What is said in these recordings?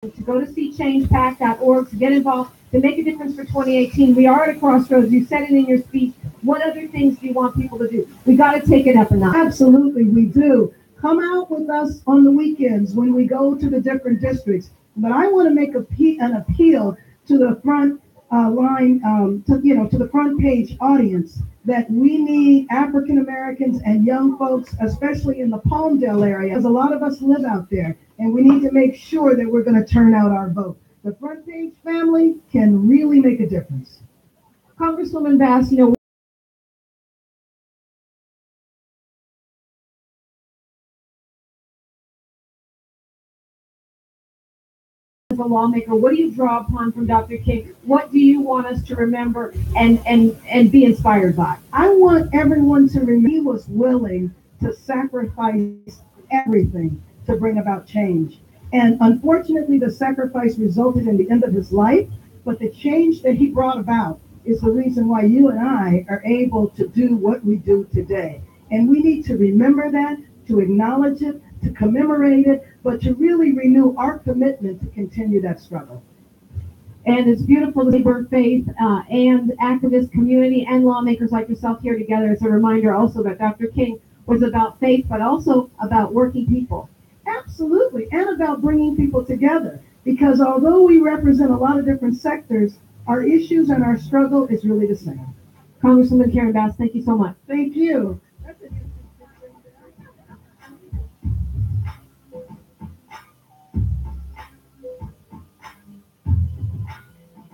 to go to seechangepack.org to get involved, to make a difference for 2018. We are at a crossroads. You said it in your speech. What other things do you want people to do? We got to take it up a notch. Absolutely, we do. Come out with us on the weekends when we go to the different districts. But I want to make an appeal to the front line, to the front page audience, that we need African Americans and young folks, especially in the Palmdale area, because a lot of us live out there, and we need to make sure that we're going to turn out our vote. The front page family can really make a difference. Congresswoman Bass, as a lawmaker, what do you draw upon from Dr. King? What do you want us to remember and be inspired by? I want everyone to remember he was willing to sacrifice everything to bring about change. And unfortunately, the sacrifice resulted in the end of his life, but the change that he brought about is the reason why you and I are able to do what we do today. And we need to remember that, to acknowledge it, to commemorate it, but to really renew our commitment to continue that struggle. And it's beautiful to see labor, faith, and activist community and lawmakers like yourself here together. It's a reminder also that Dr. King was about faith, but also about working people. Absolutely, and about bringing people together. Because although we represent a lot of different sectors, our issues and our struggle is really the same. Congresswoman Karen Bass, thank you so much. Thank you.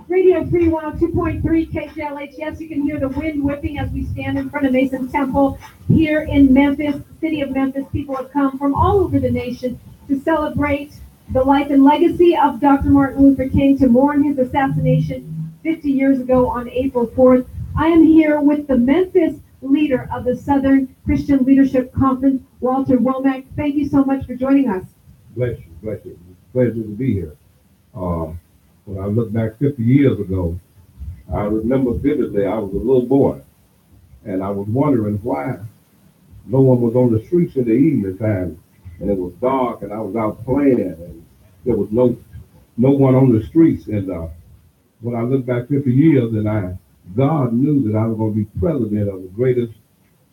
Radio Free 102.3 KJLH. Yes, you can hear the wind whipping as we stand in front of Mason Temple here in Memphis, city of Memphis. People have come from all over the nation to celebrate the life and legacy of Dr. Martin Luther King, to mourn his assassination 50 years ago on April 4th. I am here with the Memphis leader of the Southern Christian Leadership Conference, Walter Womack. Thank you so much for joining us. Bless you, bless you. It's a pleasure to be here. When I look back 50 years ago, I remember vividly I was a little boy, and I was wondering why no one was on the streets in the evening time, and it was dark, and I was out playing, and there was no one on the streets. And when I look back 50 years, and God knew that I was going to be president of the greatest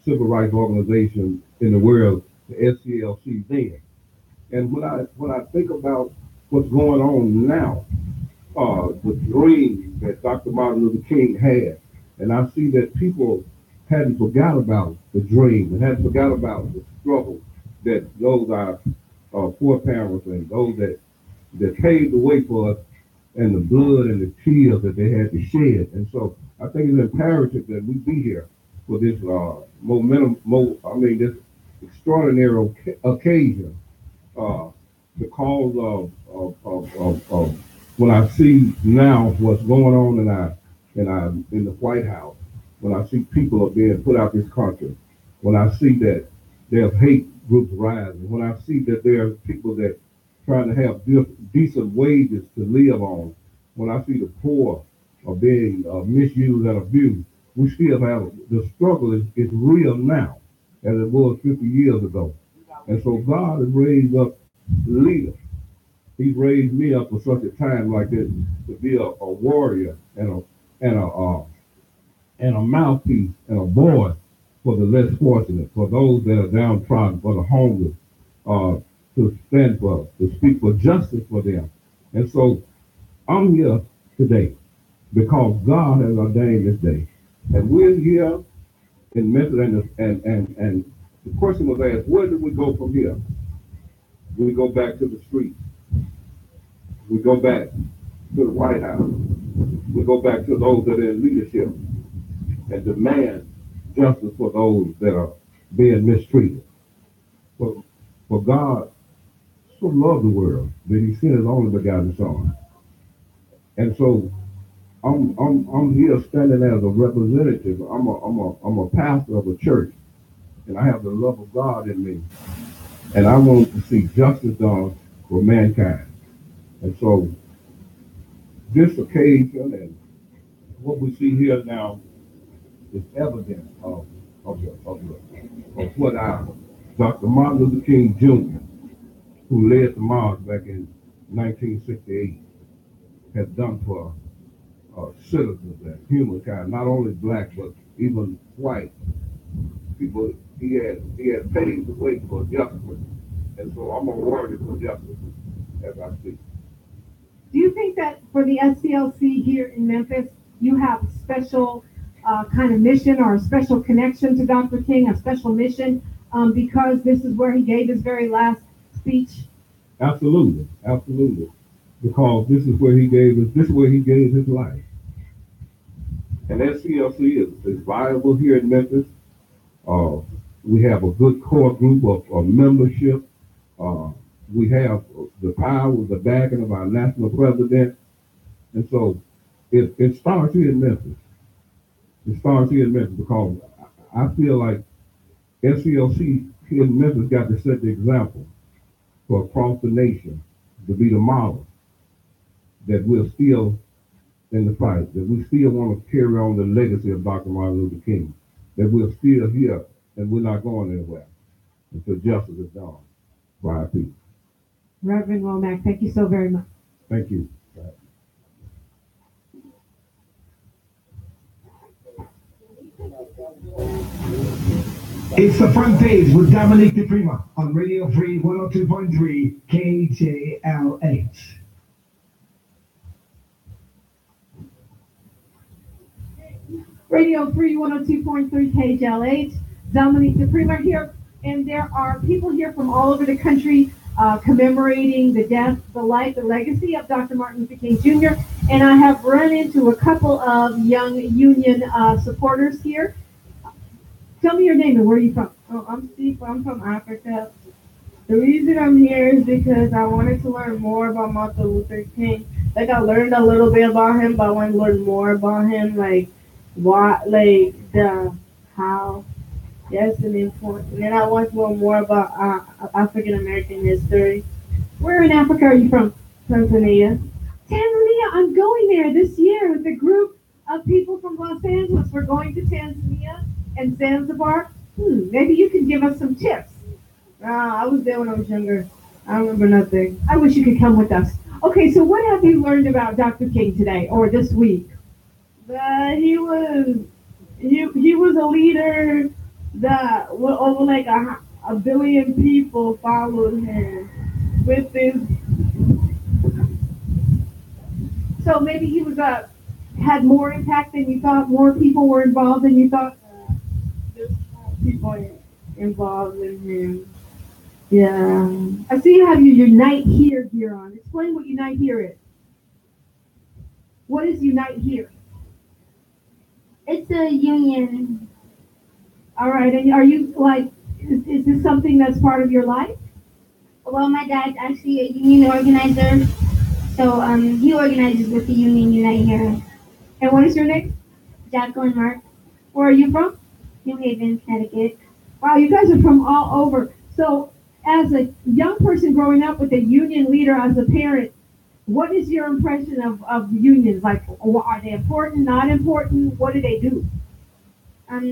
civil rights organization in the world, the SCLC then. And when I think about what's going on now, the dream that Dr. Martin Luther King had, and I see that people hadn't forgot about the dream and hadn't forgot about the struggle that those our foreparents and those that paved the way for us, and the blood and the tears that they had to shed. And so I think it's imperative that we be here for this this extraordinary occasion, because of when I see now what's going on in the White House, when I see people are being put out this country, when I see that there's hate groups rising, when I see that there are people that trying to have decent wages to live on, when I see the poor are being misused and abused, we still have the struggle is real now as it was 50 years ago. And so God has raised up leaders. He's raised me up for such a time like this to be a warrior and a mouthpiece and a voice for the less fortunate, for those that are downtrodden, for the homeless, to speak for justice for them. And so I'm here today because God has ordained this day. And we're here in Memphis, and the question was asked, where do we go from here? We go back to the streets. We go back to the White House. We go back to those that are in leadership and demand justice for those that are being mistreated. For God so loved the world that He sent His only begotten Son. And so I'm here standing as a representative. I'm a pastor of a church, and I have the love of God in me, and I want to see justice done for mankind. And so this occasion and what we see here now is evidence of what our Dr. Martin Luther King Jr., who led the march back in 1968 has done for citizens and humankind, not only black but even white people. He had paved the way for justice, and so I'm a warrior for justice as I speak. Do you think that for the SCLC here in Memphis, you have a special kind of mission or a special connection to Dr. King, a special mission, because this is where he gave his very last speech? Absolutely, absolutely, because this is where he gave his life, and SCLC is viable here in Memphis. Uh, we have a good core group of membership. Uh, we have the power, the backing of our national president, and so it starts here in Memphis. It starts here in Memphis because I feel like SCLC here in Memphis got to set the example for across the nation to be the model that we're still in the fight, that we still want to carry on the legacy of Dr. Martin Luther King, that we're still here and we're not going anywhere until justice is done for our people. Reverend Womack, thank you so very much. Thank you. It's the front page with Dominique DePrima on Radio Free 102.3 KJLH. Radio Free 102.3 KJLH. Dominique DePrima here, and there are people here from all over the country commemorating the death, the life, the legacy of Dr. Martin Luther King Jr. And I have run into a couple of young Union supporters here. Tell me your name and where are you from? Oh, I'm Steve. I'm from Africa. The reason I'm here is because I wanted to learn more about Martin Luther King. Like I learned a little bit about him, but I want to learn more about him, like what, like the how. Yes, and important. And then I want to learn more about African American history. Where in Africa are you from? Tanzania. Tanzania. I'm going there this year with a group of people from Los Angeles. We're going to Tanzania and Zanzibar. Maybe you can give us some tips. I was there when I was younger. I don't remember nothing. I wish you could come with us. Okay, so what have you learned about Dr. King today or this week? That he was a leader that over like a billion people followed him with his. So maybe he was had more impact than you thought. More people were involved than you thought. Just people involved in him. Yeah. I see you have your Unite Here gear on. Explain what Unite Here is. What is Unite Here? It's a union. All right, and are you like, is this something that's part of your life? Well, my dad's actually a union organizer, so he organizes with the union Unite Here. And what is your name? Jacqueline Mark, Where are you from? New Haven, Connecticut. Wow, you guys are from all over. So, as a young person growing up with a union leader as a parent, what is your impression of unions? Like, are they important, not important? What do they do?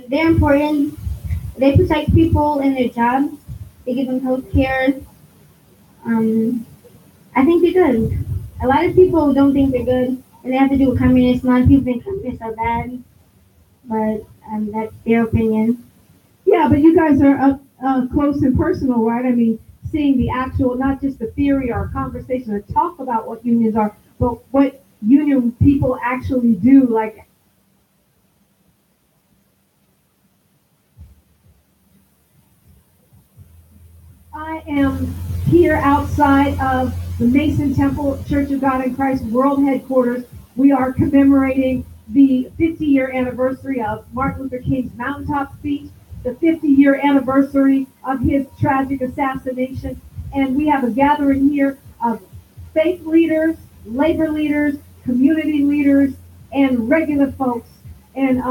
They're important. They protect people in their jobs. They give them health care. I think they're good. A lot of people don't think they're good, and they have to do with communists. A lot of people think communists are bad, but that's their opinion. Yeah, but you guys are close and personal, right? I mean, seeing the actual, not just the theory or conversation or talk about what unions are, but what union people actually do. Like, I am here outside of the Mason Temple Church of God in Christ World Headquarters. We are commemorating the 50-year anniversary of Martin Luther King's mountaintop speech, the 50-year anniversary of his tragic assassination, and we have a gathering here of faith leaders, labor leaders, community leaders, and regular folks. And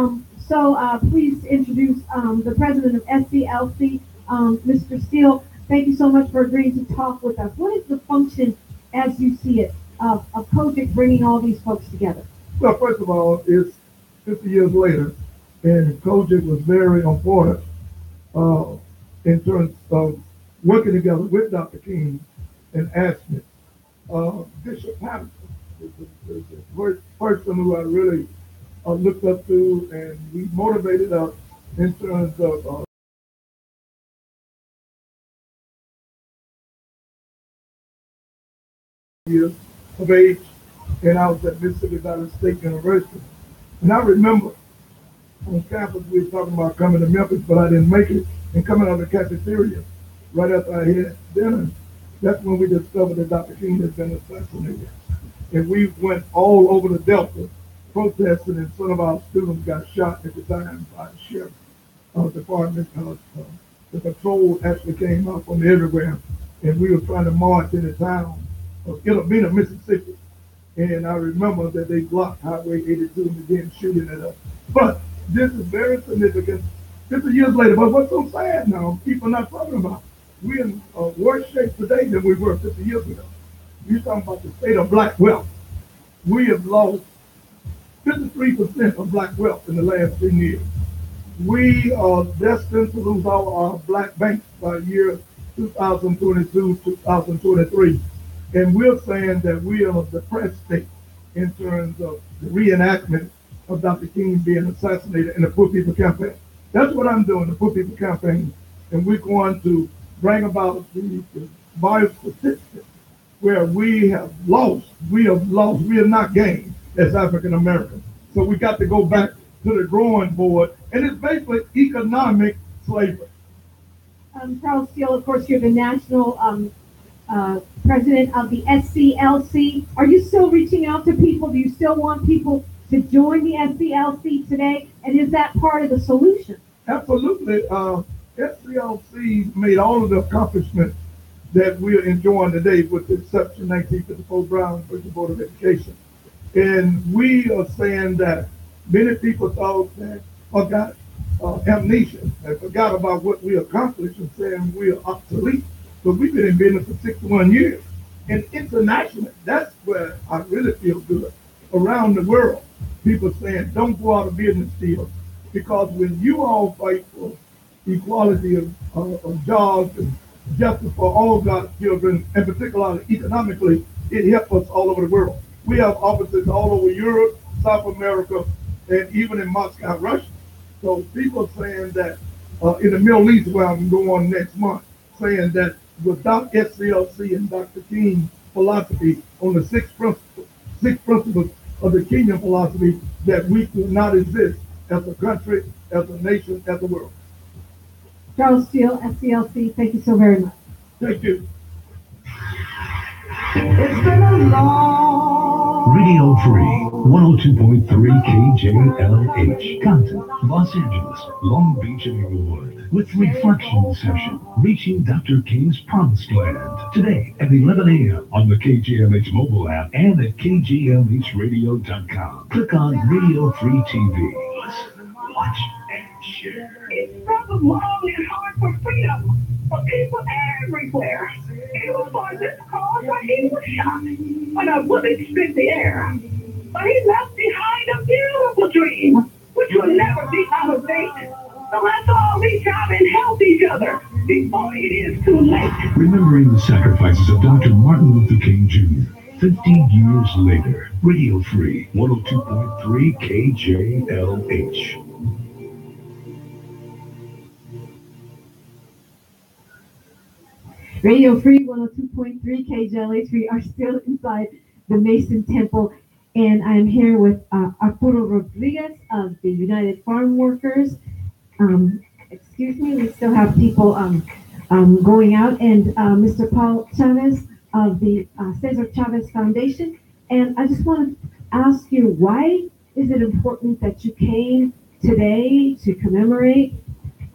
so please introduce the president of SCLC, Mr. Steele. Thank you so much for agreeing to talk with us. What is the function, as you see it, of COGIC bringing all these folks together? Well, first of all, it's 50 years later, and COGIC was very important in terms of working together with Dr. King and ASMIT Bishop Patterson is the first person who I really looked up to, and he motivated us in terms of years of age, and I was at Mississippi Valley State University. And I remember on campus we were talking about coming to Memphis, but I didn't make it, and coming out of the cafeteria right after I had dinner, that's when we discovered that Dr. King had been assassinated. And we went all over the Delta protesting, and some of our students got shot at the time by the sheriff department. The patrol actually came out from everywhere, and we were trying to march in the town of Illinois, Mississippi. And I remember that they blocked Highway 82 and began shooting at us. But this is very significant. 50 years later, but what's so sad now, people are not talking about. We're in worse shape today than we were 50 years ago. You're talking about the state of black wealth. We have lost 53% of black wealth in the last 10 years. We are destined to lose all our black banks by year 2022, 2023. And we're saying that we are a depressed state in terms of the reenactment of Dr. King being assassinated in the Poor People Campaign. That's what I'm doing, the Poor People Campaign. And we're going to bring about the biostatistics where we are not gained as African Americans. So we got to go back to the drawing board, and it's basically economic slavery. Charles Steele, of course, you're the national president of the SCLC. Are you still reaching out to people? Do you still want people to join the SCLC today? And is that part of the solution? Absolutely. SCLC made all of the accomplishments that we're enjoying today, with the exception of 1954 Brown versus Board of Education. And we are saying that many people thought that forgot amnesia and forgot about what we accomplished and saying we are obsolete. But we've been in business for 61 years. And internationally, that's where I really feel good. Around the world, people saying don't go out of business still. Because when you all fight for equality of jobs and justice for all God's children, and particularly economically, it helps us all over the world. We have offices all over Europe, South America, and even in Moscow, Russia. So people saying that in the Middle East, where I'm going next month, saying that without SCLC and Dr. King's philosophy on the six principles of the kingdom philosophy, that we could not exist as a country, as a nation, as a world. Charles Steele, SCLC, thank you so very much. Thank you. It's been a long Radio Free 102.3 KJLH, Compton, Los Angeles, Long Beach, and Inglewood, with Reflection Session, reaching Dr. King's Promised Land, today at 11 a.m. on the KJLH mobile app and at KJLHradio.com. Click on Radio Free TV. Listen, watch, and share. It's struggled long and hard for freedom for people everywhere. It was for this cause that he was shot when a bullet split the air. But he left behind a beautiful dream, which will never be out of date. So let's all reach out and help each other before it is too late. Remembering the sacrifices of Dr. Martin Luther King Jr. 50 years later, Radio Free 102.3 KJLH. Radio Free 102.3 KJLH. We are still inside the Mason Temple, and I'm here with Arturo Rodriguez of the United Farm Workers. Excuse me, we still have people going out, and Mr. Paul Chavez of the Cesar Chavez Foundation. And I just want to ask you, why is it important that you came today to commemorate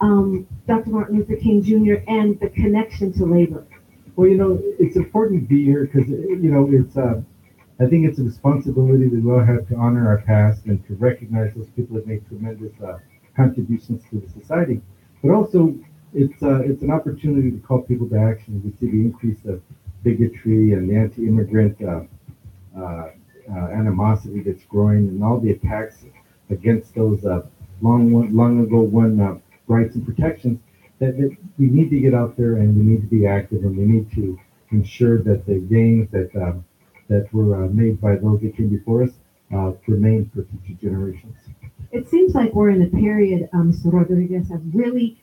Dr. Martin Luther King Jr. and the connection to labor? Well, it's important to be here because, it's, I think it's a responsibility that we all have to honor our past and to recognize those people that made tremendous contributions to the society. But also, it's an opportunity to call people to action. We see the increase of bigotry and the anti-immigrant animosity that's growing, and all the attacks against those long ago won rights and protections, that we need to get out there and we need to be active and we need to ensure that the gains that were made by those that came before us remain for future generations. It seems like we're in a period, Mr. Rodriguez, of really,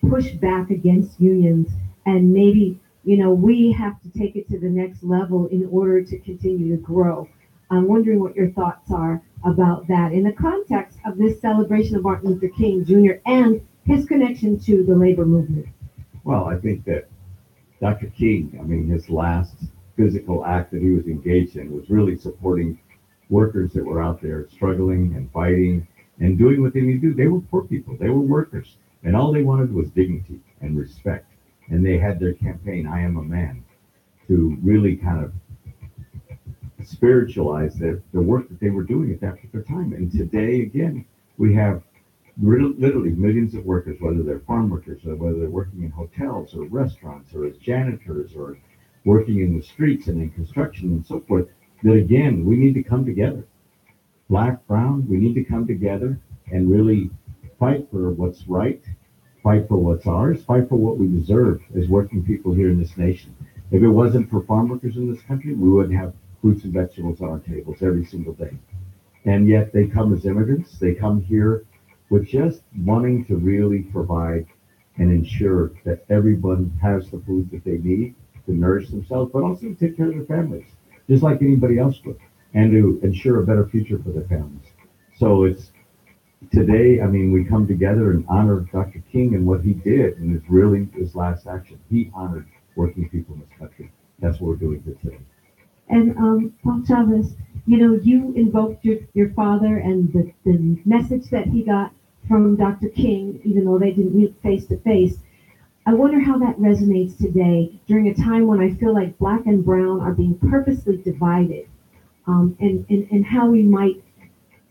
push back against unions, and maybe, we have to take it to the next level in order to continue to grow. I'm wondering what your thoughts are about that in the context of this celebration of Martin Luther King Jr. and his connection to the labor movement. Well, I think that Dr. King, I mean, his last physical act that he was engaged in was really supporting workers that were out there struggling and fighting and doing what they need to do. They were poor people, they were workers, and all they wanted was dignity and respect. And they had their campaign, I Am a Man, to really kind of spiritualize the work that they were doing at that particular time. And today, again, we have literally millions of workers, whether they're farm workers or whether they're working in hotels or restaurants or as janitors or working in the streets and in construction and so forth, that again, we need to come together. Black, brown, we need to come together and really fight for what's right, fight for what's ours, fight for what we deserve as working people here in this nation. If it wasn't for farm workers in this country, we wouldn't have fruits and vegetables on our tables every single day. And yet they come as immigrants, they come here with just wanting to really provide and ensure that everyone has the food that they need to nourish themselves, but also to take care of their families, just like anybody else would, and to ensure a better future for their families. So it's today, I mean, we come together and honor Dr. King and what he did, and it's really his last action. He honored working people in this country. That's what we're doing here today. And Paul Chavez, you invoked your father and the message that he got from Dr. King, even though they didn't meet face to face. I wonder how that resonates today during a time when I feel like black and brown are being purposely divided, and how we might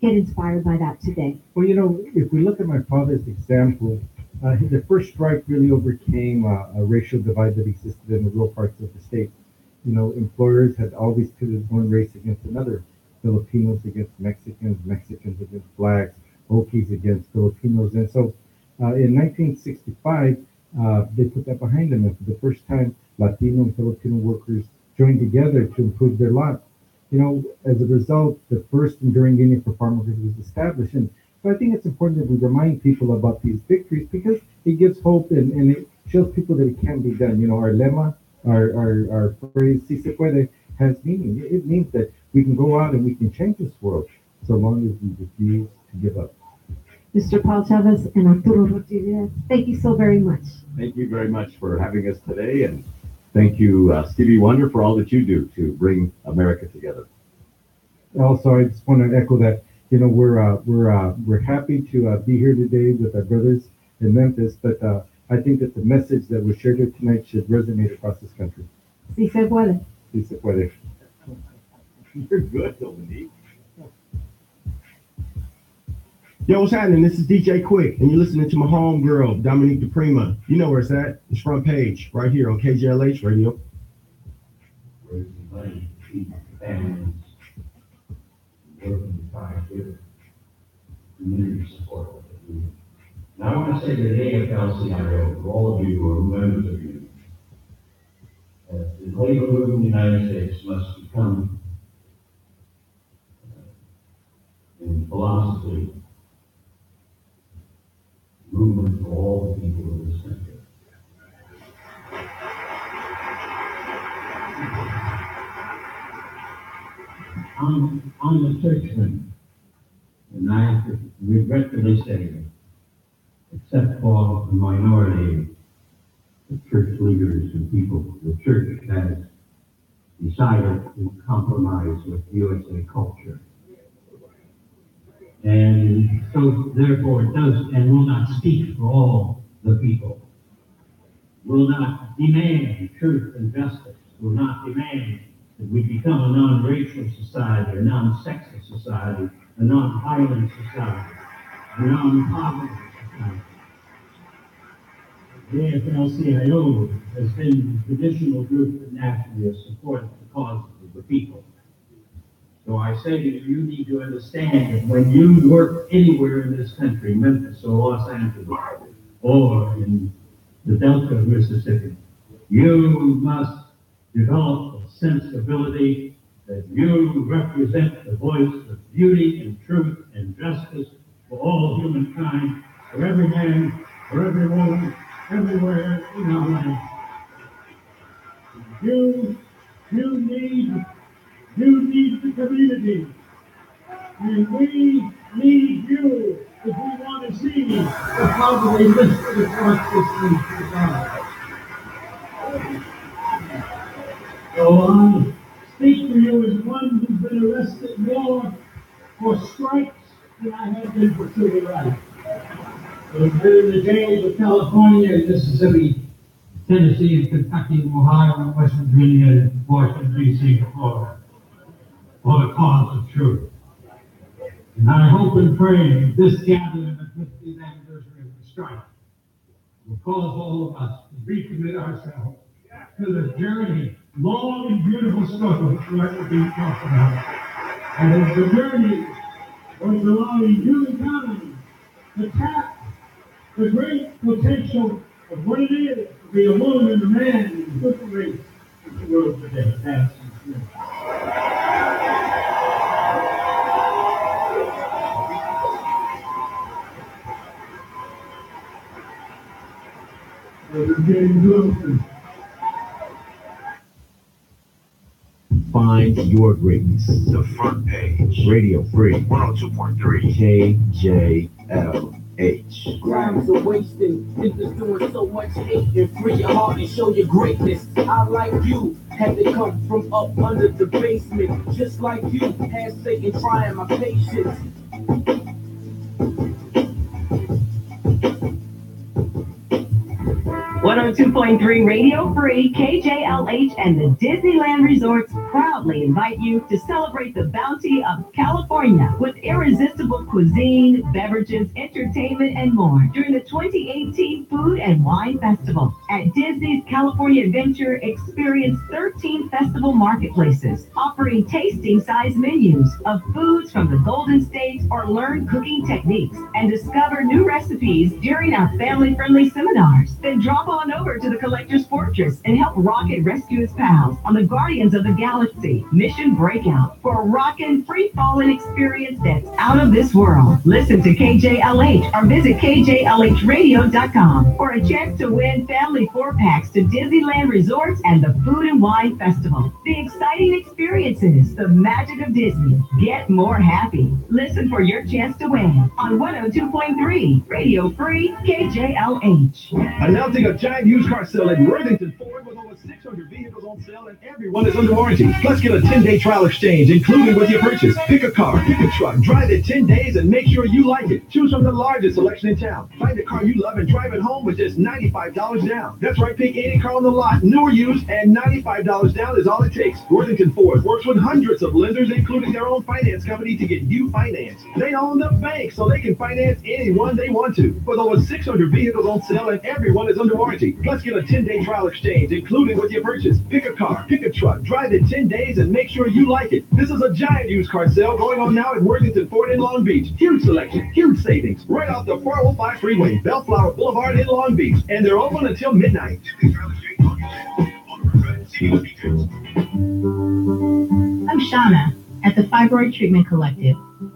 get inspired by that today. Well, if we look at my father's example, the first strike really overcame a racial divide that existed in the rural parts of the state. Employers had always pitted one race against another, Filipinos against Mexicans, Mexicans against blacks, Okies against Filipinos. And so in 1965, they put that behind them. And for the first time, Latino and Filipino workers joined together to improve their lot. As a result, the first enduring union for farm workers was established. And so I think it's important that we remind people about these victories because it gives hope and it shows people that it can be done. Our lema, our phrase, si se puede, has meaning. It means that we can go out and we can change this world so long as we refuse to give up. Mr. Paul Chavez and Arturo Rodriguez, thank you so very much. Thank you very much for having us today, and thank you, Stevie Wonder, for all that you do to bring America together. Also, I just want to echo that. We're happy to be here today with our brothers in Memphis, but I think that the message that was shared here tonight should resonate across this country. Si se puede. Si se puede. You're good, Dominique. Yo, what's happening? This is DJ Quick, and you're listening to my homegirl, Dominique DePrima. You know where it's at. It's front page, right here on KJLH Radio. Community support. Now I want to say to the AFL-CIO, to all of you who are members of you, the labor movement in the United States must become, in philosophy, movement for all the people of this country. I'm a churchman, and I have to regretfully say, except for a minority of church leaders and people, the church has decided to compromise with USA culture. And so, therefore, it does and will not speak for all the people, will not demand truth and justice, will not demand that we become a non-racial society, a non-sexist society, a non-violent society, a non-poverty society. The AFL-CIO has been the traditional group that nationally has supported the causes of the people. So I say to you, you need to understand that when you work anywhere in this country, Memphis or Los Angeles, or in the Delta of Mississippi, You must develop a sensibility that you represent the voice of beauty and truth and justice for all humankind, for every man, for every woman, everywhere in our land. You need the community, and we need you if we want to see the poverty lifted across this nation. So I speak for you as one who's been arrested more for strikes than I have been for civil rights. I've been in the jails of California and Mississippi, Tennessee, and Kentucky, and Ohio, and West Virginia, and Washington, D.C., and Florida, for the cause of truth. And I hope and pray that this gathering, the 50th anniversary of the strike, will cause all of us to recommit ourselves to the journey, long and beautiful struggle that we're being talked about. And it's the journey towards allowing humankind to tap the great potential of what it is to be a woman and a man in the different race in the world today. That's Find your greatness. The front page. Radio Free. 102.3 KJLH. Crimes are wasting, niggas doing so much hate, and free your heart and show your greatness. I like you, had to come from up under the basement, just like you, had Satan trying my patience. 102.3 Radio Free, KJLH, and the Disneyland Resorts proudly invite you to celebrate the bounty of California with irresistible cuisine, beverages, entertainment, and more during the 2018 Food and Wine Festival. At Disney's California Adventure, experience 13 festival marketplaces offering tasting-sized menus of foods from the Golden States, or learn cooking techniques and discover new recipes during our family-friendly seminars. Then drop on over to the Collector's Fortress and help Rocket rescue his pals on the Guardians of the Galaxy Mission Breakout for a rockin' free-falling experience that's out of this world. Listen to KJLH or visit KJLHradio.com for a chance to win family 4-packs to Disneyland Resorts and the Food and Wine Festival. The exciting experiences, the magic of Disney. Get more happy. Listen for your chance to win on 102.3 Radio Free KJLH. Announcing a giant used car sale at Worthington Ford with over 600 vehicles on sale and everyone is under warranty. Plus get a 10-day trial exchange included with your purchase. Pick a car, pick a truck, drive it 10 days and make sure you like it. Choose from the largest selection in town. Find the car you love and drive it home with just $95 down. That's right, pick any car on the lot, new or used, and $95 down is all it takes. Worthington Ford works with hundreds of lenders, including their own finance company, to get you financed. They own the bank, so they can finance anyone they want to. With over 600 vehicles on sale and everyone is under warranty. Plus get a 10-day trial exchange included with your purchase. Pick a car, pick a truck, drive it 10 days and make sure you like it. This is a giant used car sale going on now at Worthington Ford in Long Beach. Huge selection, huge savings, right off the 405 freeway, Bellflower Boulevard in Long Beach. And they're open until midnight. I'm Shauna at the Fibroid Treatment Collective.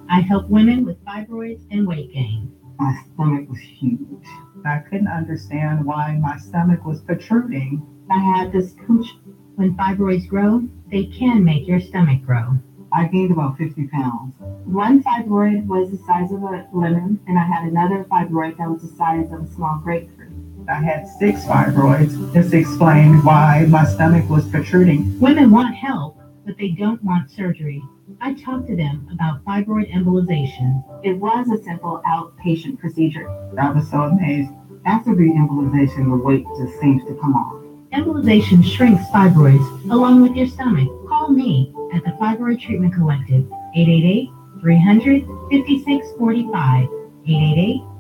I help women with fibroids and weight gain. My stomach was huge. I couldn't understand why my stomach was protruding. I had this coach. When fibroids grow, they can make your stomach grow. I gained about 50 pounds. One fibroid was the size of a lemon, and I had another fibroid that was the size of a small grapefruit. I had 6 fibroids. This explained why my stomach was protruding. Women want help, but they don't want surgery. I talked to them about fibroid embolization. It was a simple outpatient procedure. I was so amazed. After the embolization, the weight just seems to come off. Embolization shrinks fibroids along with your stomach. Call me at the Fibroid Treatment Collective, 888-300-5645,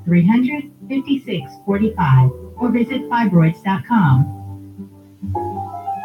888-300-5645, or visit fibroids.com.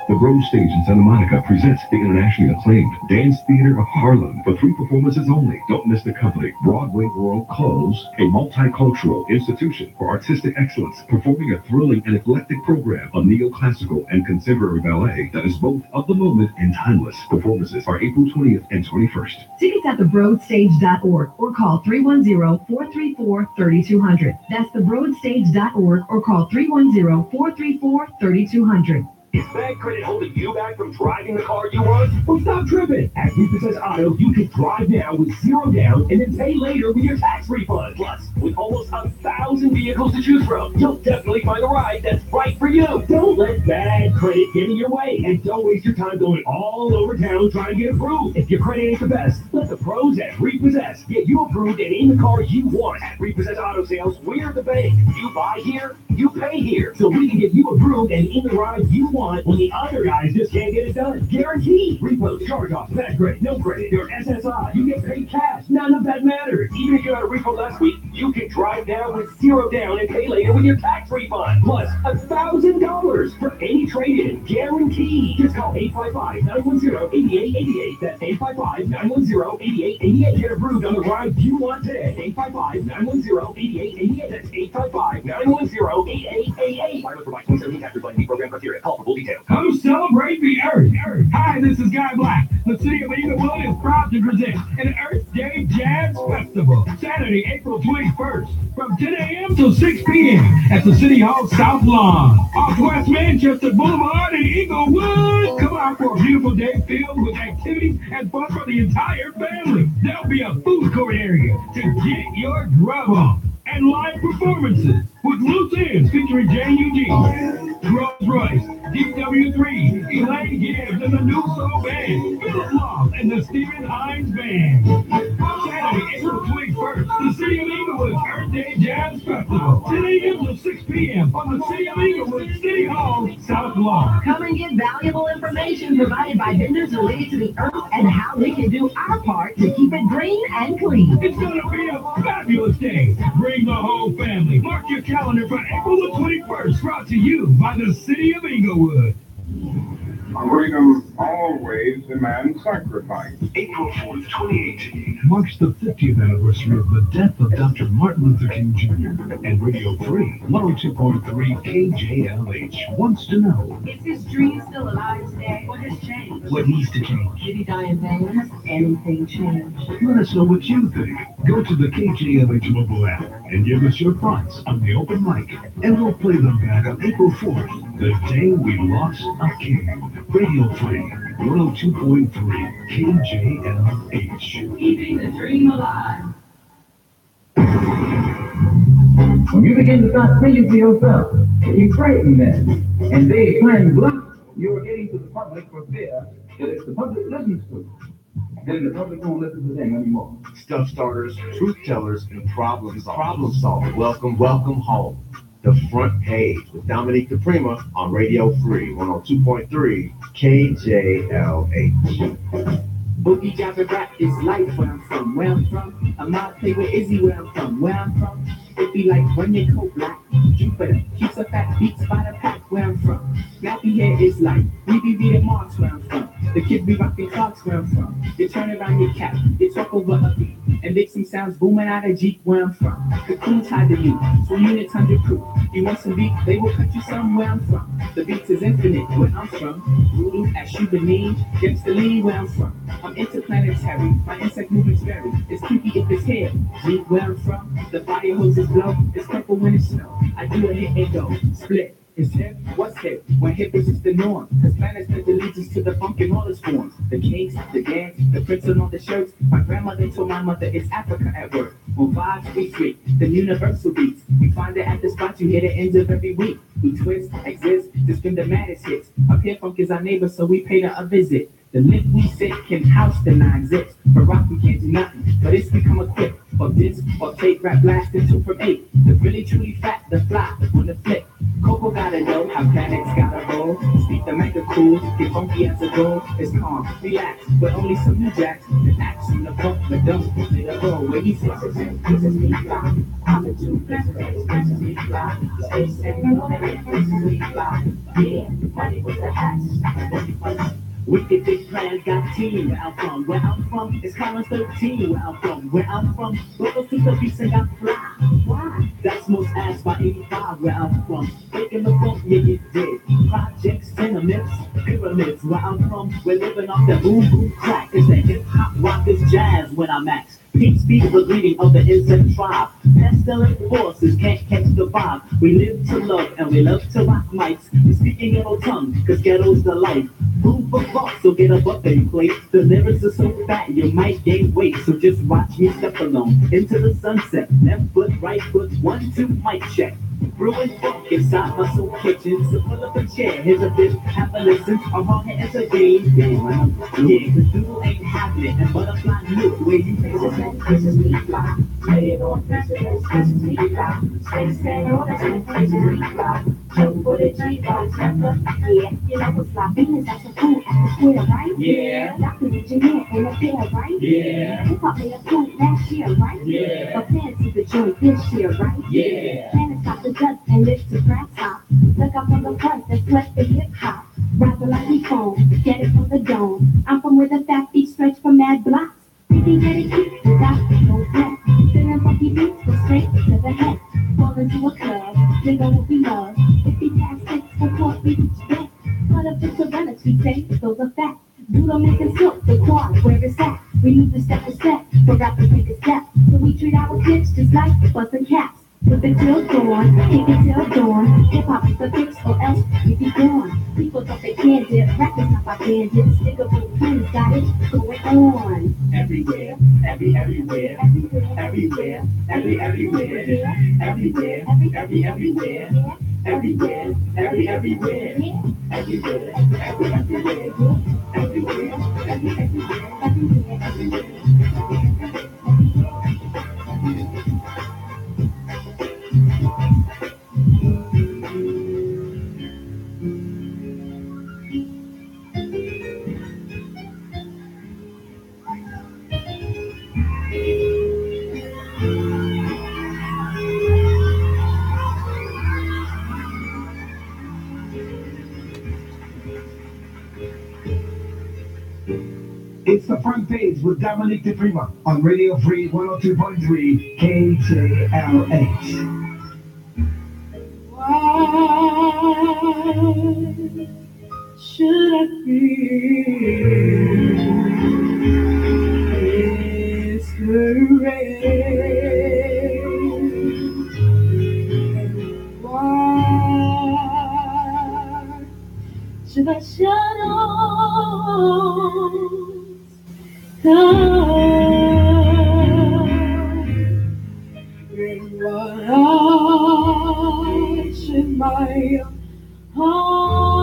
The Broad Stage in Santa Monica presents the internationally acclaimed Dance Theater of Harlem for 3 performances only. Don't miss the company. Broadway World calls a multicultural institution for artistic excellence, performing a thrilling and eclectic program of neoclassical and contemporary ballet that is both of the moment and timeless. Performances are April 20th and 21st. Tickets at thebroadstage.org or call 310-434-3200. That's thebroadstage.org or call 310-434-3200. Is bad credit holding you back from driving the car you want? Well, stop tripping. At Repossess Auto, you can drive now with 0 down and then pay later with your tax refund. Plus, with almost 1,000 vehicles to choose from, you'll definitely find a ride that's right for you. Don't let bad credit get in your way, and don't waste your time going all over town trying to get approved. If your credit ain't the best, let the pros at Repossess get you approved and in the car you want. At Repossess Auto Sales, we're the bank. You buy here, you pay here, so we can get you approved and in the ride you want when the other guys just can't get it done. Guaranteed. Repos, charge-offs, bad credit, no credit, your SSI, you get paid cash. None of that matters. Even if you had a repo last week, you can drive now with 0 down and pay later with your tax refund. Plus, $1,000 for any trade-in. Guaranteed. Just call 855-910-8888. That's 855-910-8888. Get approved on the ride you want today. 855-910-8888. That's 855-910-8888. Pilot provides 2017 tax refund and program criteria. Call for full details. Come celebrate the Earth. Hi, this is Guy Black. The city of Inglewood is proud to present an Earth Day Jazz Festival, Saturday, April 21st, from 10 a.m. till 6 p.m. at the City Hall South Lawn, off West Manchester Boulevard in Inglewood. Come out for a beautiful day filled with activities and fun for the entire family. There'll be a food court area to get your grub on, and live performances with Loose Ends featuring Jane Eugene, Rolls Royce, DW3, Elaine Gibbs and the New Soul Band, Philip Love and the Stephen Hines Band. Saturday, April 21st, the City of Inglewood's Earth Day Jazz Festival, 10 a.m. to 6 p.m. on the City of Inglewood City Hall, South Lawn. Come and get valuable information provided by vendors related to the earth and how we can do our part to keep it green and clean. It's going to be a fabulous day. Bring the whole family. Mark your calendar for April the 21st, brought to you by the City of Inglewood. Freedom always demands sacrifice. April 4th, 2018 marks the 50th anniversary of the death of Dr. Martin Luther King Jr. And Radio Free 102.3 KJLH wants to know, Is his dream still alive today? What has changed? what needs to change? Did he die in vain? Has anything changed? Let us know what you think. Go to the KJLH mobile app and give us your thoughts on the open mic, and we'll play them back on April 4th, the day we lost a king. Radio Free 102.3 KJLH. Keeping the dream alive. When you begin to start thinking to yourself, you're creating that, and they trying to block you are getting to the public for fear that if the public listens to it, then the public won't listen to them anymore. Stuff starters, truth tellers, and problem solvers. Welcome home. The Front Page with Dominique DePrima on Radio Free 102.3 KJLH. Boogie Jazz and rap is life where I'm from. Where I'm from, I'm out play with Izzy where I'm from. Where I'm from, it be like run your coat black. Jupiter keeps a fat beats by the pack where I'm from. Nappy hair is like we be beating marks where I'm from. The kids be rocking clocks where I'm from. You turn around your cap, you talk over a beat, and make some sounds booming out of Jeep where I'm from. The cool tied to you, 2 units 100 proof. You want some beat, they will cut you somewhere I'm from. The beats is infinite where I'm from. Voodoo at Shubanine, Gangsta Lee where I'm from. I'm interplanetary, my insect movement's vary. It's creepy if it's here. Jeep where I'm from, the fire hoses blow. It's purple when it's snow. I do a hit and go, split. Is hip? What's hip? When hip is just the norm. Cause planets that leads us to the funk in all its forms. The cakes, the dance, the printing on the shirts. My grandmother told my mother it's Africa at work. On vibes, we freak, the universal beats. You find it at the spot you hear the ends of every week. We twist, exist, to spin the maddest hits. Up here funk is our neighbor, so we pay them a visit. The lift we sit can house the 9 zips. For rock we can't do nothing, but it's become equipped. For this, or tape rap blasting 2 from 8. The really truly fat, the fly, on the flip. Coco gotta know how planets gotta roll. Speak the and make it cool. Get funky as a go, it's calm, relax, but only some new jacks. The action, the funk, the dump, the go, where he says, this is me, fly. I'm the two, this is me, fly. Stay safe, this is me, fly. Yeah, money with the hats. Wicked big plans got team. Where I'm from, it's Collins 13. Where I'm from, Brooklyn to the beats and got fly. Why? That's most asked by 85. Where I'm from, breaking the funk, yeah, you did. Projects, tenements, pyramids. Where I'm from, we're living off the boom boom crack. It's the hip hop rock, it's jazz when I'm max. Peace speak the greeting of the insect tribe. Pestilent forces can't catch the vibe. We live to love and we love to rock mics. We speak in ghetto tongue, cause ghetto's the life. Move for fuck, so get a buffet plate. The lyrics are so fat you might gain weight. So just watch me step alone into the sunset. Left foot, right foot, 1, 2, mic check. Brewing funk inside my soul kitchen. So pull up a chair, here's a bit, have a listen. Our heart has a game, yeah, cause doodle ain't having it. And butterfly look where you this is me fly. Play it on this is me fly. Stay stand on this is me fly. Jump for the G-box, yeah, you know what's like. Venus at the food at the square, right? Yeah. Dr. Engineer in a pair, right? Yeah. Hip hop made a food last year, right? Yeah. But fancy the joint this year, right? Yeah. Planets got the dust and lift to grass top. Look up on the front and sweat the hip hop. Rather like we phone, get it from the dome. I'm from where the fat feet stretch for mad blocks. We can get it kicked without no breath. Feeling funky beats go straight to the head. Fall into a club, nigga what we love. If he pass 6 for 4, we reach back. Cut up into relics, we say those are facts. Doodle making silk, the quad, where it's at. We need to step a step, for rappers take a step. So we treat our kids just like bustin' cats. With it till dawn, take it till dawn. Hip hop is the fix, or else we be gone. People thought they can't dip, rappers not by bandits. Nigga, both twins got it going on. Everywhere, everywhere, everywhere, everywhere, everywhere, everywhere, everywhere, everywhere, everywhere, It's the front page with Dominique DePrima on Radio Free 102.3 KJLH. Why should I feel discouraged? Why should the shadows come? And why should my heart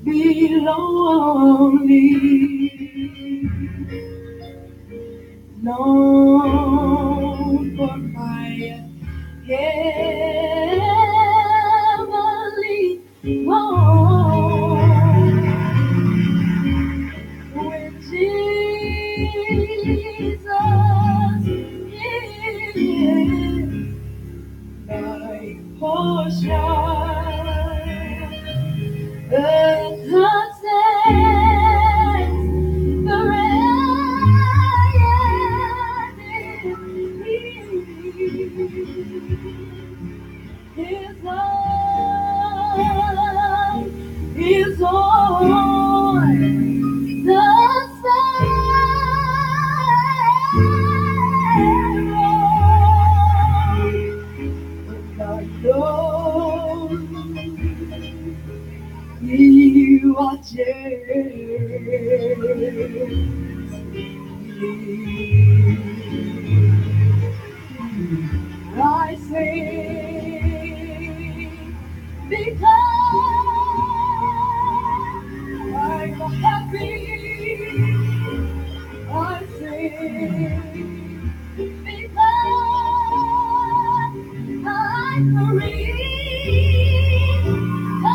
be lonely? Long for my heavenly home. When Jesus is my portion, the content, the His love is on the He watches. I sing because I'm happy. I sing because I'm free. I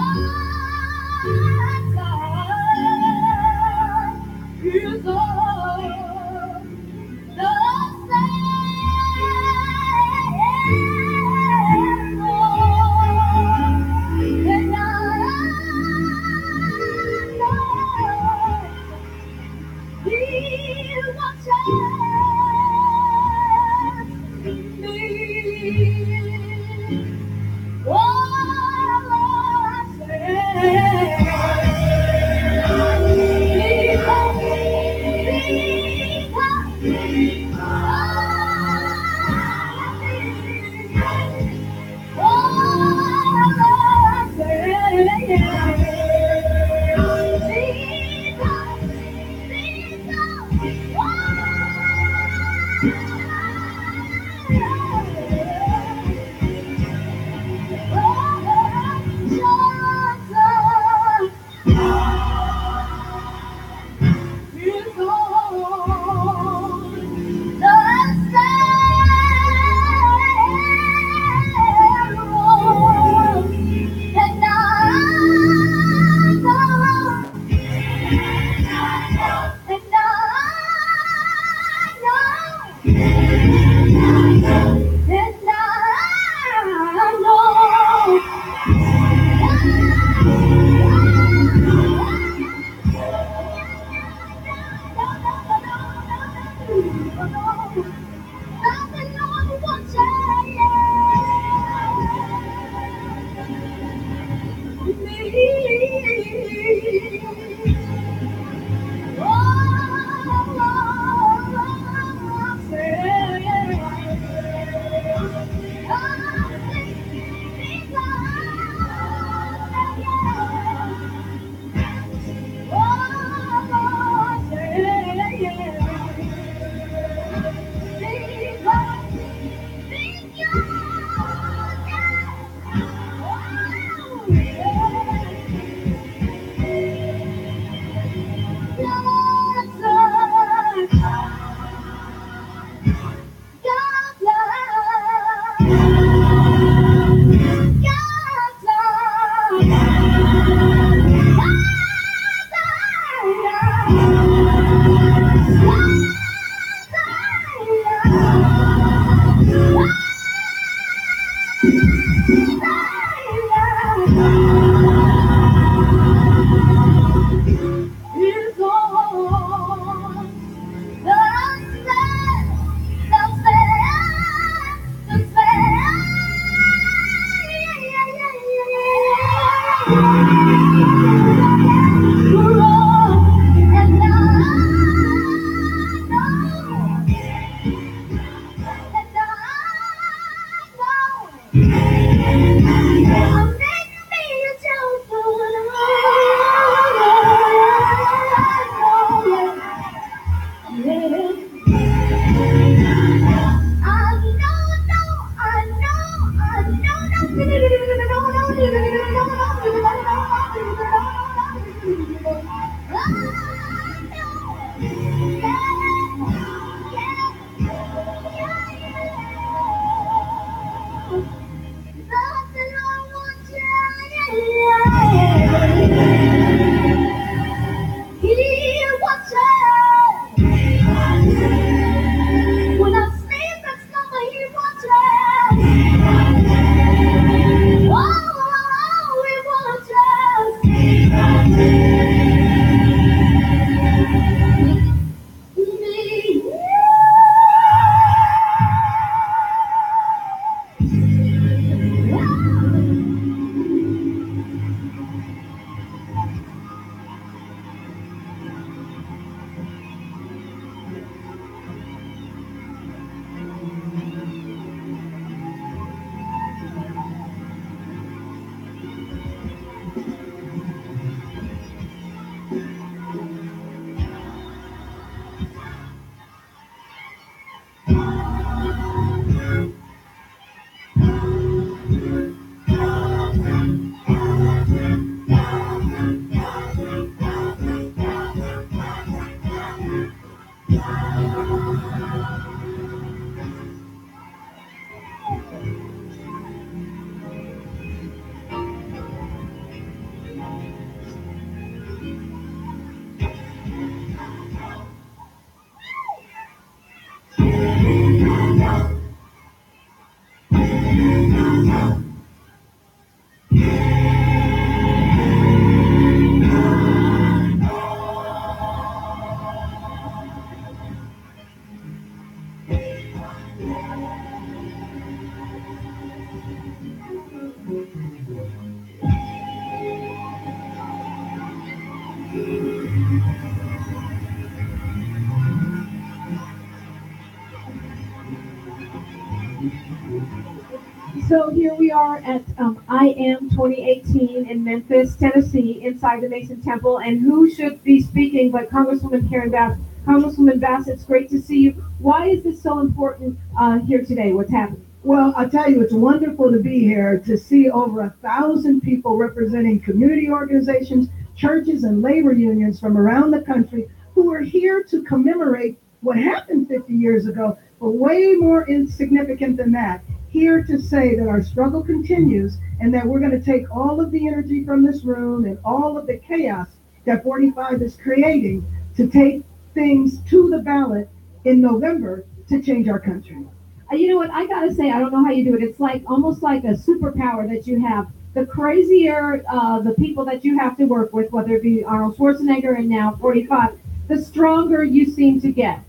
So here we are at I Am 2018 in Memphis, Tennessee, inside the Mason Temple. And who should be speaking but Congresswoman Karen Bass Congresswoman Bass, it's great to see you. Why is this so important here today? What's happening? Well, I tell you, it's wonderful to be here to see over 1,000 people representing community organizations, churches, and labor unions from around the country who are here to commemorate what happened 50 years ago, but way more insignificant than that. Here to say that our struggle continues and that we're going to take all of the energy from this room and all of the chaos that 45 is creating to take things to the ballot in November to change our country. You know what? I gotta say, I don't know how you do it. It's like almost like a superpower that you have. The crazier the people that you have to work with, whether it be Arnold Schwarzenegger and now 45, the stronger you seem to get.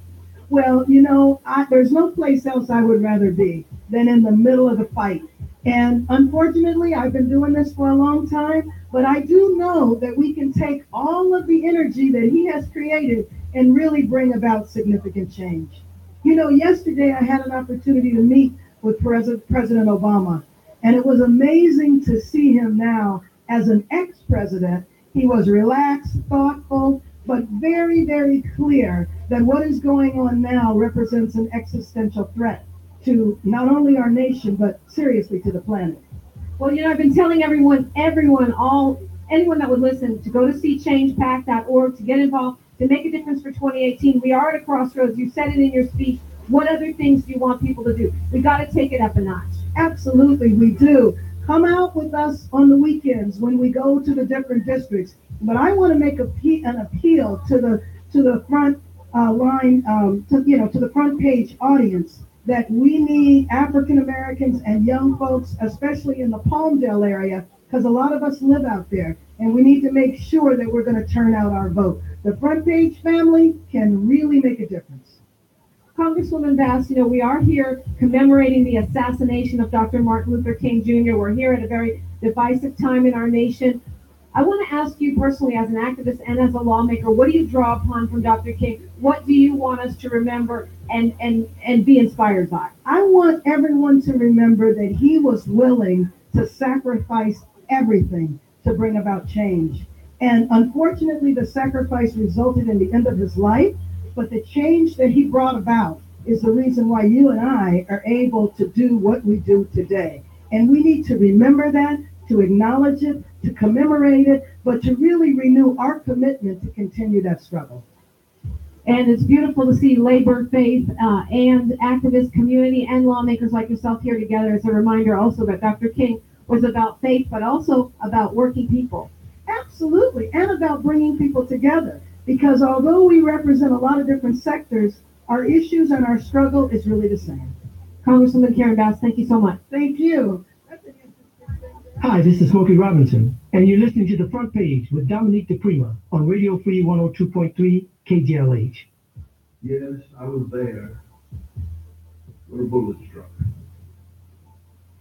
Well, there's no place else I would rather be than in the middle of the fight. And unfortunately, I've been doing this for a long time, but I do know that we can take all of the energy that he has created and really bring about significant change. Yesterday I had an opportunity to meet with President Obama, and it was amazing to see him now as an ex-president. He was relaxed, thoughtful, but very, very clear that what is going on now represents an existential threat to not only our nation, but seriously to the planet. Well, I've been telling anyone that would listen to go to seechangepact.org to get involved, to make a difference for 2018. We are at a crossroads. You said it in your speech. What other things do you want people to do? We got to take it up a notch. Absolutely, we do. Come out with us on the weekends when we go to the different districts. But I want to make an appeal to the front line, to the front page audience, that we need African Americans and young folks, especially in the Palmdale area, because a lot of us live out there, and we need to make sure that we're going to turn out our vote. The front page family can really make a difference. Congresswoman Bass, we are here commemorating the assassination of Dr. Martin Luther King Jr. We're here at a very divisive time in our nation. I want to ask you personally, as an activist and as a lawmaker, what do you draw upon from Dr. King? What do you want us to remember and be inspired by? I want everyone to remember that he was willing to sacrifice everything to bring about change. And unfortunately, the sacrifice resulted in the end of his life, but the change that he brought about is the reason why you and I are able to do what we do today. And we need to remember that, to acknowledge it, to commemorate it, but to really renew our commitment to continue that struggle. And it's beautiful to see labor, faith, and activist community and lawmakers like yourself here together. It's a reminder also that Dr. King was about faith, but also about working people. Absolutely, and about bringing people together. Because although we represent a lot of different sectors, our issues and our struggle is really the same. Congresswoman Karen Bass, thank you so much. Thank you. Hi, this is Smokey Robinson, and you're listening to The Front Page with Dominique DePrima on Radio Free 102.3 KJLH. Yes, I was there when a bullet struck.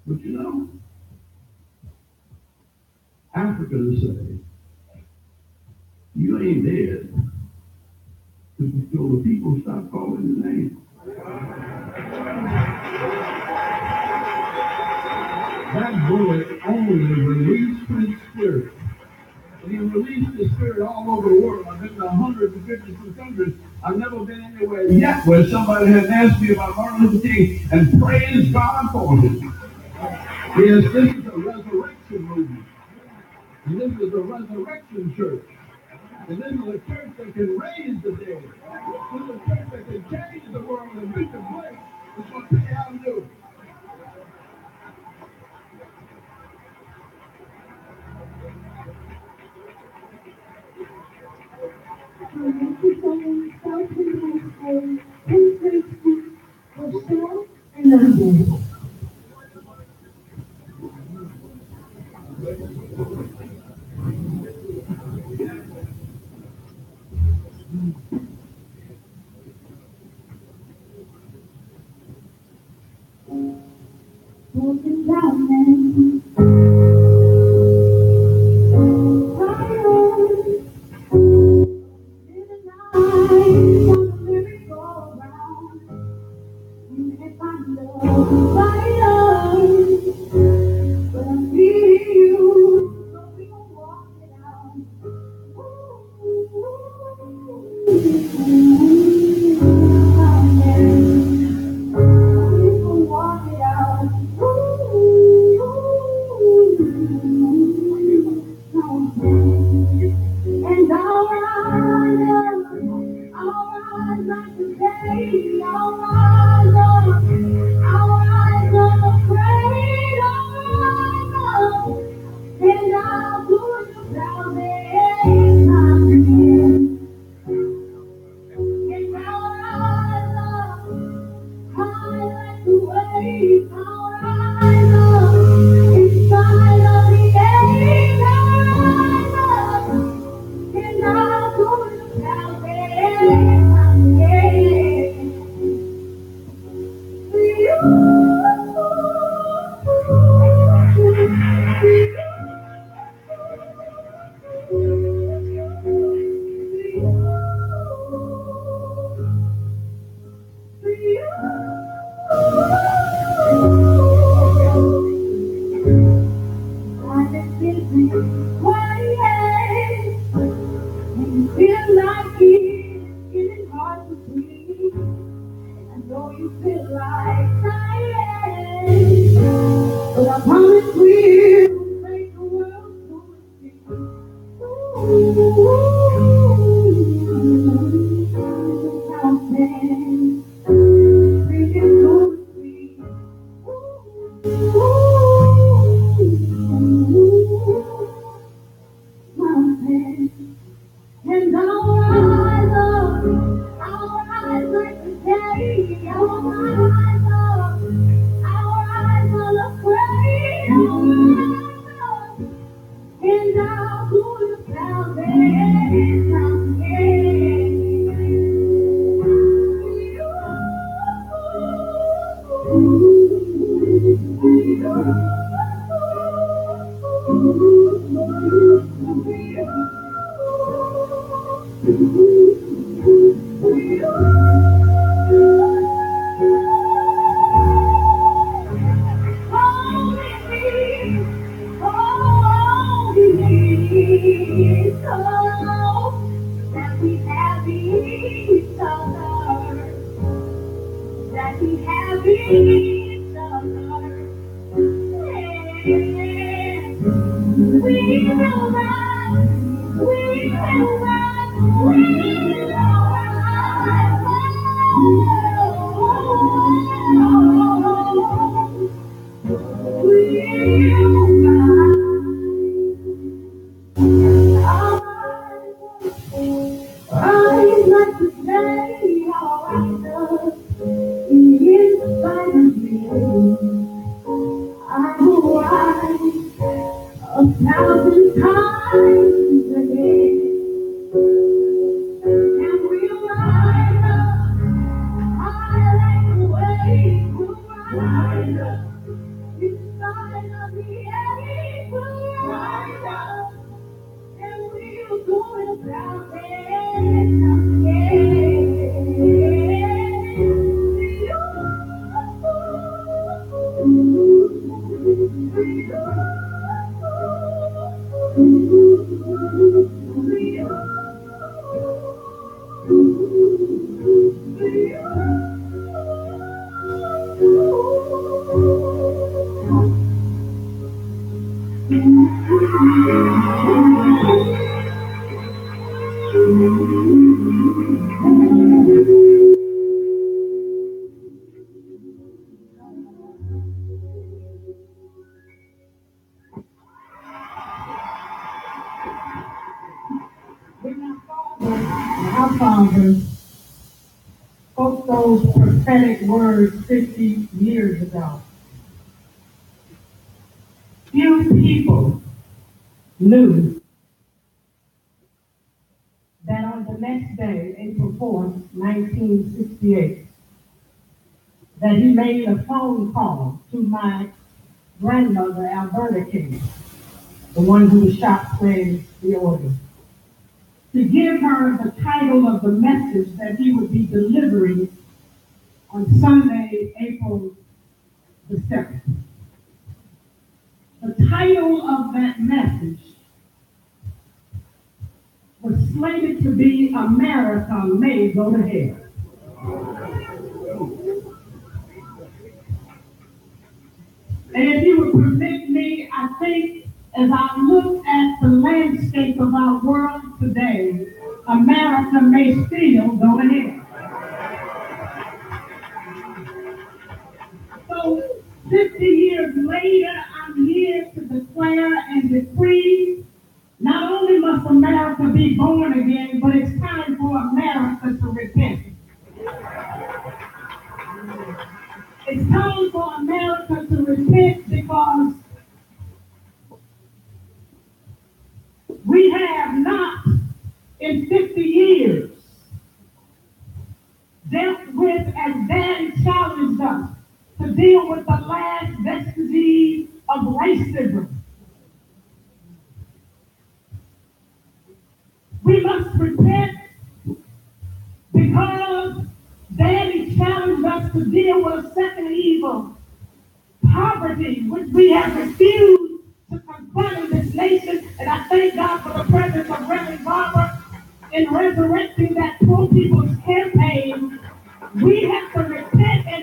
But Africa say, you ain't dead until the people stop calling your name. That bullet only released his spirit. And he released his spirit all over the world. I've been to 152 countries. I've never been anywhere yet where somebody has asked me about Martin Luther King, and praise God for him. Yes, this is a resurrection movement. And this is a resurrection church. And this is a church that can raise the dead. This is a church that can change the world and make the place. It's going to tell you how to do it. feel like dying. But I promise we'll make the world go with mountains, bringing poetry. Mountains, and our eyes like the day, our eyes are afraid, and now who is that we have each other, that we have each other. We will rise, we will rise, we will rise. I'd like to say how I love in spite of you. I will rise 1,000 times again. And we'll rise up high like the waves. We'll rise up inside of the age. We'll rise up and we'll go about it Our fathers spoke those prophetic words 50 years ago. Few people knew that on the next day, April 4th, 1968, that he made a phone call to my grandmother, Alberta King, the one who shot slaves the order, to give her the title of the message that he would be delivering on Sunday, April the 7th. The title of that message was slated to be America May Go to Hell. And if you would permit me, I think as I look at the landscape of our world today, America may still go to hell. So 50 years later, I'm here to declare and decree, not only must America be born again, but it's time for America to repent. It's time for America to repent because we have not, in 50 years, dealt with and then challenged us to deal with the last vestiges of racism. We must repent because Daddy challenged us to deal with a second evil, poverty, which we have refused to confront in this nation. And I thank God for the presence of Reverend Barber in resurrecting that Poor People's Campaign. We have to repent and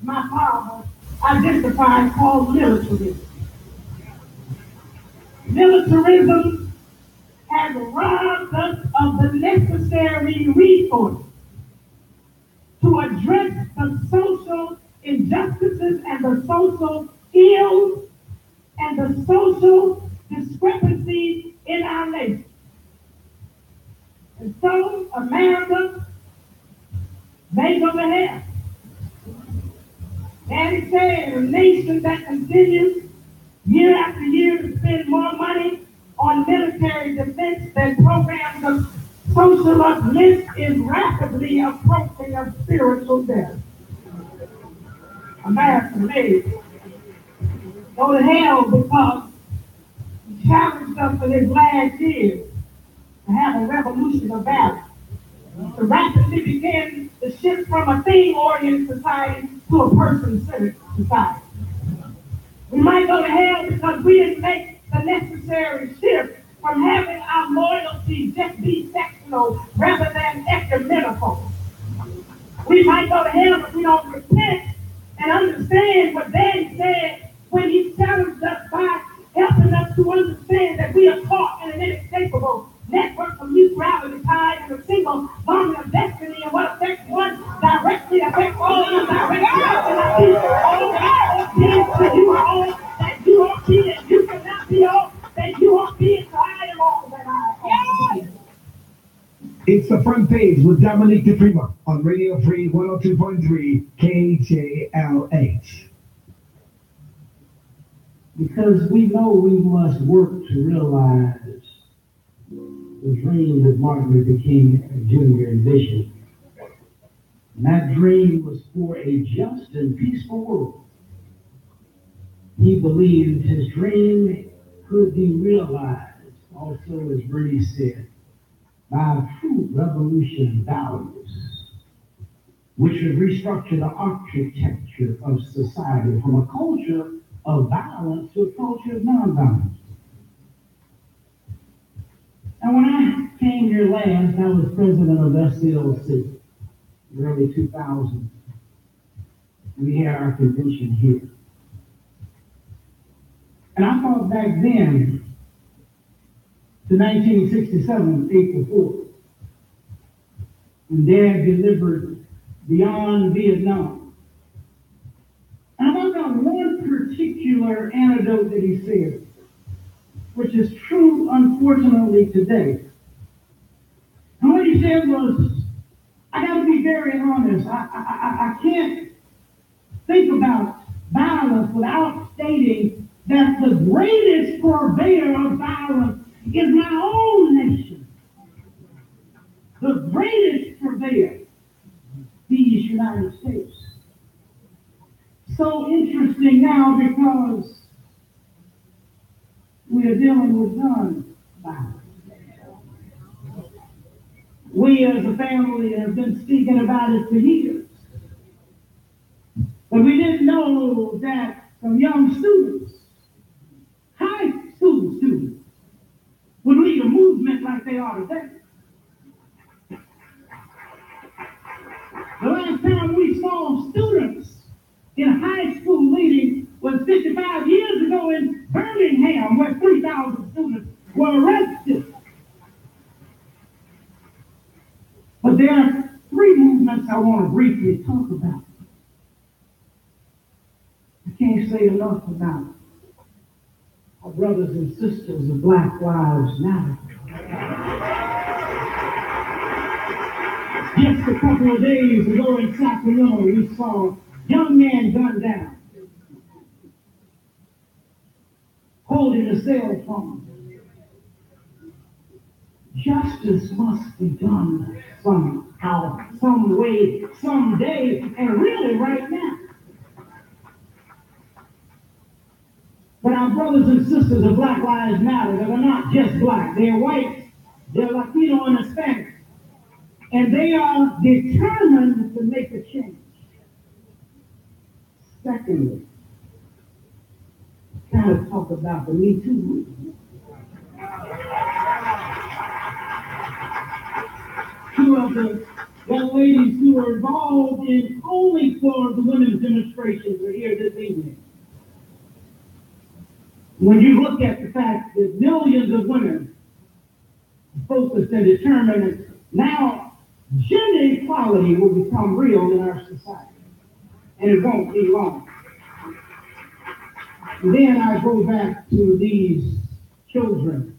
my father identified called militarism. Militarism has robbed us of the necessary resources to address the social injustices and the social ills and the social discrepancies in our nation. And so America may go to hell. Daddy said a nation that continues year after year to spend more money on military defense than programs of social uplift is rapidly approaching a spiritual death. America may go to hell because he challenged us in his last years to have a revolution of value, to rapidly begin to shift from a thing-oriented society to a person-centered society. We might go to hell because we didn't make the necessary shift from having our loyalty just be sectional rather than ecumenical. We might go to hell if we don't repent and understand what Daddy said when he challenged us by helping us to understand that we are caught in an inescapable network of mutuality tied in a single bond of destiny, and what affects one directly affects all indirectly. All things to you are all that you are be, and you cannot be all that you are being, so I am all that I am. It's the front page with Dominique DePrima on Radio Free 102.3 KJLH. Because we know we must work to realize the dream that Martin Luther King Jr. envisioned. And that dream was for a just and peaceful world. He believed his dream could be realized, also as Bernie said, by a true revolution of values, which would restructure the architecture of society from a culture of violence to a culture of nonviolence. Now, when I came here last, I was president of SCLC in the early 2000s. We had our convention here. And I thought back then to 1967, April 4th, when Dad delivered Beyond Vietnam. And I thought about one particular anecdote that he said, which is true, unfortunately, today. And what he said was, I got to be very honest, I can't think about violence without stating that the greatest purveyor of violence is my own nation. The greatest purveyor, these United States. So interesting now because we are dealing with gun violence. We as a family have been speaking about it for years. But we didn't know that some young students, high school students, would lead a movement like they are today. The last time we saw students in high school leading was 55 years ago in Birmingham, where 3,000 students were arrested. But there are three movements I want to briefly talk about. I can't say enough about our brothers and sisters of Black Lives Matter. Just a couple of days ago in Sacramento, we saw a young man gunned down, holding a cell phone. Justice must be done somehow, some way, someday, and really right now. But our brothers and sisters of Black Lives Matter, that are not just black, they're white, they're Latino and Hispanic, and they are determined to make a change. Secondly, gotta talk about the Me Too movement. Two of the young ladies who were involved in only for the women's demonstrations are here this evening. When you look at the fact that millions of women focused and determined that now gender equality will become real in our society. And it won't be long. And then I go back to these children.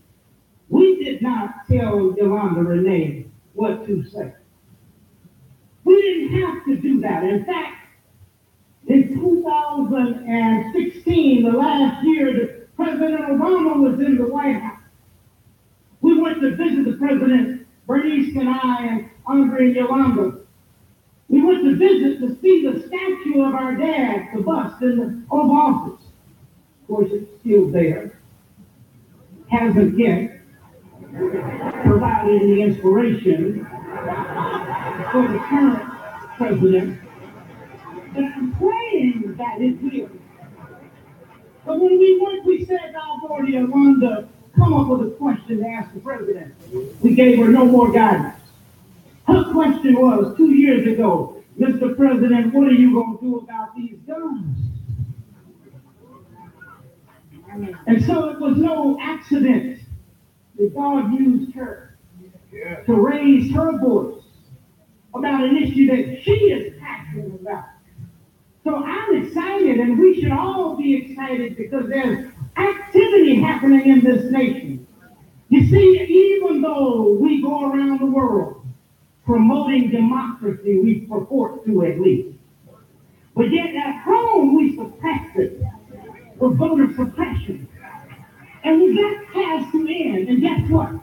We did not tell Yolanda Renee what to say. We didn't have to do that. In fact, in 2016, the last year that President Obama was in the White House, we went to visit the president, Bernice and I, and Andre and Yolanda. We went to visit to see the statue of our dad, the bust in the Oval Office. Of course, it's still there. Hasn't yet provided the inspiration for the current president. But I'm praying that it will. But when we went, we said, I've already Yolanda come up with a question to ask the president. We gave her no more guidance. Her question was 2 years ago, Mr. President, what are you going to do about these guns? And so it was no accident that God used her to raise her voice about an issue that she is passionate about. So I'm excited, and we should all be excited because there's activity happening in this nation. You see, even though we go around the world promoting democracy, we purport to at least. But yet at home, we suppress it with voter suppression. And that has to end. And guess what?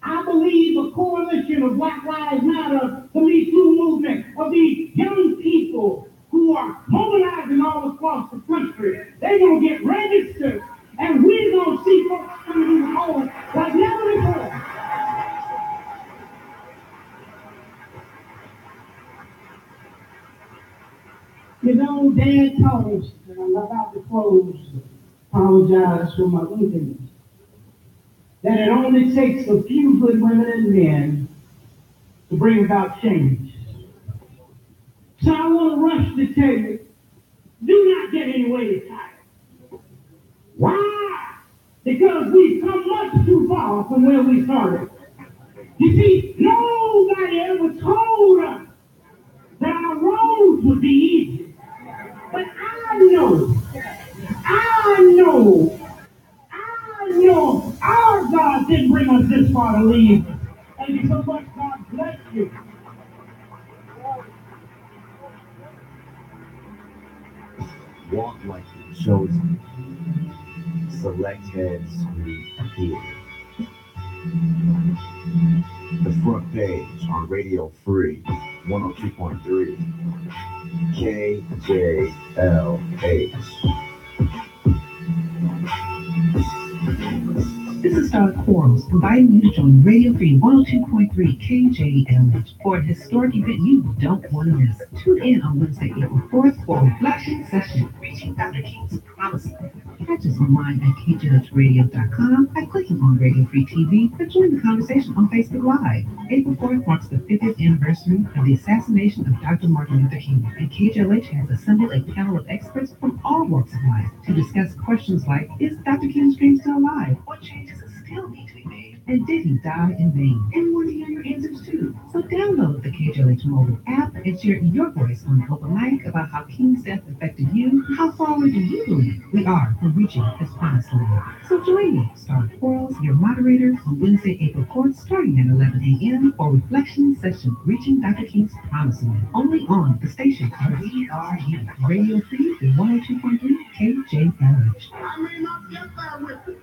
I believe a coalition of Black Lives Matter, the Me Too movement, of these young people who are mobilizing all across the country, they're going to get registered. And we're going to see folks coming in home like never before. You know, Dad taught us, and I'm about to close, apologize for my weakness, that it only takes a few good women and men to bring about change. So I want to rush to tell you, do not get any way tired. Why? Because we've come much too far from where we started. You see, nobody ever told us that our roads would be easy. But I know our God didn't bring us this far to leave. Thank you so much. God bless you. Walk like the chosen. Select heads meet here. The front page on Radio Free 102.3 KJLH. This is Star Quarles, inviting you to join Radio Free 102.3 KJLH for a historic event you don't want to miss. Tune in on Wednesday, April 4th for a reflection session reaching Dr. King's Promised Land. Catch us online at kjlhradio.com by clicking on Radio Free TV or join the conversation on Facebook Live. April 4th marks the 50th anniversary of the assassination of Dr. Martin Luther King, and KJLH has assembled a panel of experts from all walks of life to discuss questions like, is Dr. King's dream still alive? What changes still need to be made? And did he die in vain? And we want to hear your answers too. So download the KJLH mobile app and share your voice on the open mic about how King's death affected you. How far away do you believe we are from reaching his promised land? So join me, Star Quarles, your moderator, on Wednesday, April 4th, starting at 11 a.m. for reflection session reaching Dr. King's promised land. Only on the station where we are here. Radio Free 102.3 KJLH. I may not get there with it.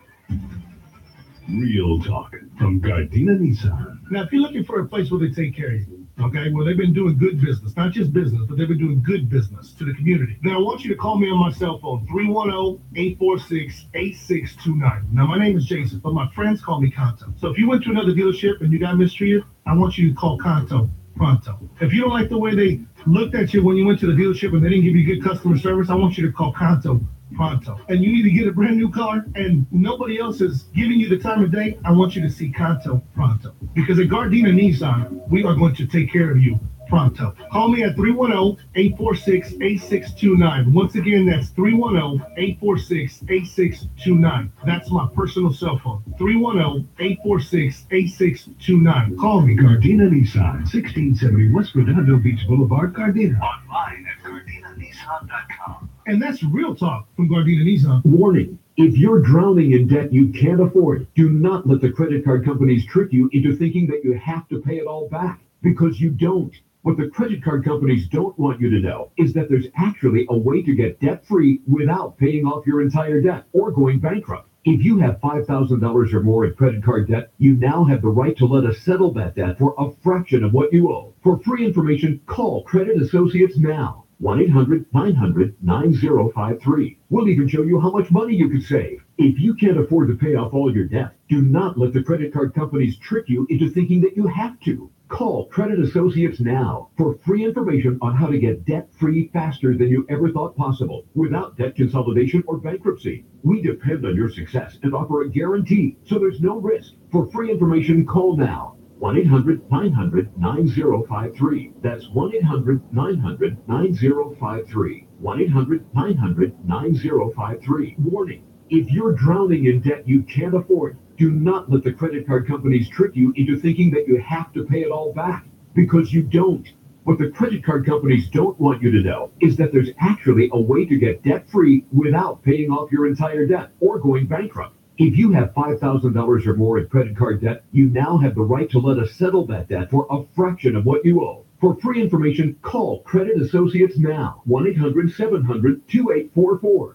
Real talk from Gardena Nissan. Now, if you're looking for a place where they take care of you, okay, well, they've been doing good business, not just business, but they've been doing good business to the community. Now, I want you to call me on my cell phone, 310-846-8629. Now, my name is Jason, but my friends call me Kanto. So if you went to another dealership and you got mistreated, I want you to call Kanto pronto. If you don't like the way they looked at you when you went to the dealership and they didn't give you good customer service, I want you to call Kanto pronto. And you need to get a brand new car and nobody else is giving you the time of day, I want you to see Kanto pronto. Because at Gardena Nissan, we are going to take care of you pronto. Call me at 310-846-8629. Once again, that's 310-846-8629. That's my personal cell phone. 310-846-8629. Call me. Gardena Nissan, 1670 West Redondo Beach Boulevard, Gardena. Online at GardinaNissan.com. And that's real talk from Gardena Nissan. Warning. If you're drowning in debt you can't afford, do not let the credit card companies trick you into thinking that you have to pay it all back, because you don't. What the credit card companies don't want you to know is that there's actually a way to get debt-free without paying off your entire debt or going bankrupt. If you have $5,000 or more in credit card debt, you now have the right to let us settle that debt for a fraction of what you owe. For free information, call Credit Associates now. 1-800-900-9053. We'll even show you how much money you could save. If you can't afford to pay off all your debt, do not let the credit card companies trick you into thinking that you have to. Call Credit Associates now for free information on how to get debt-free faster than you ever thought possible, without debt consolidation or bankruptcy. We depend on your success and offer a guarantee, so there's no risk. For free information, call now. 1-800-900-9053. That's 1-800-900-9053. 1-800-900-9053. Warning. If you're drowning in debt you can't afford, do not let the credit card companies trick you into thinking that you have to pay it all back, because you don't. What the credit card companies don't want you to know is that there's actually a way to get debt-free without paying off your entire debt or going bankrupt. If you have $5,000 or more in credit card debt, you now have the right to let us settle that debt for a fraction of what you owe. For free information, call Credit Associates now. 1-800-700-2844.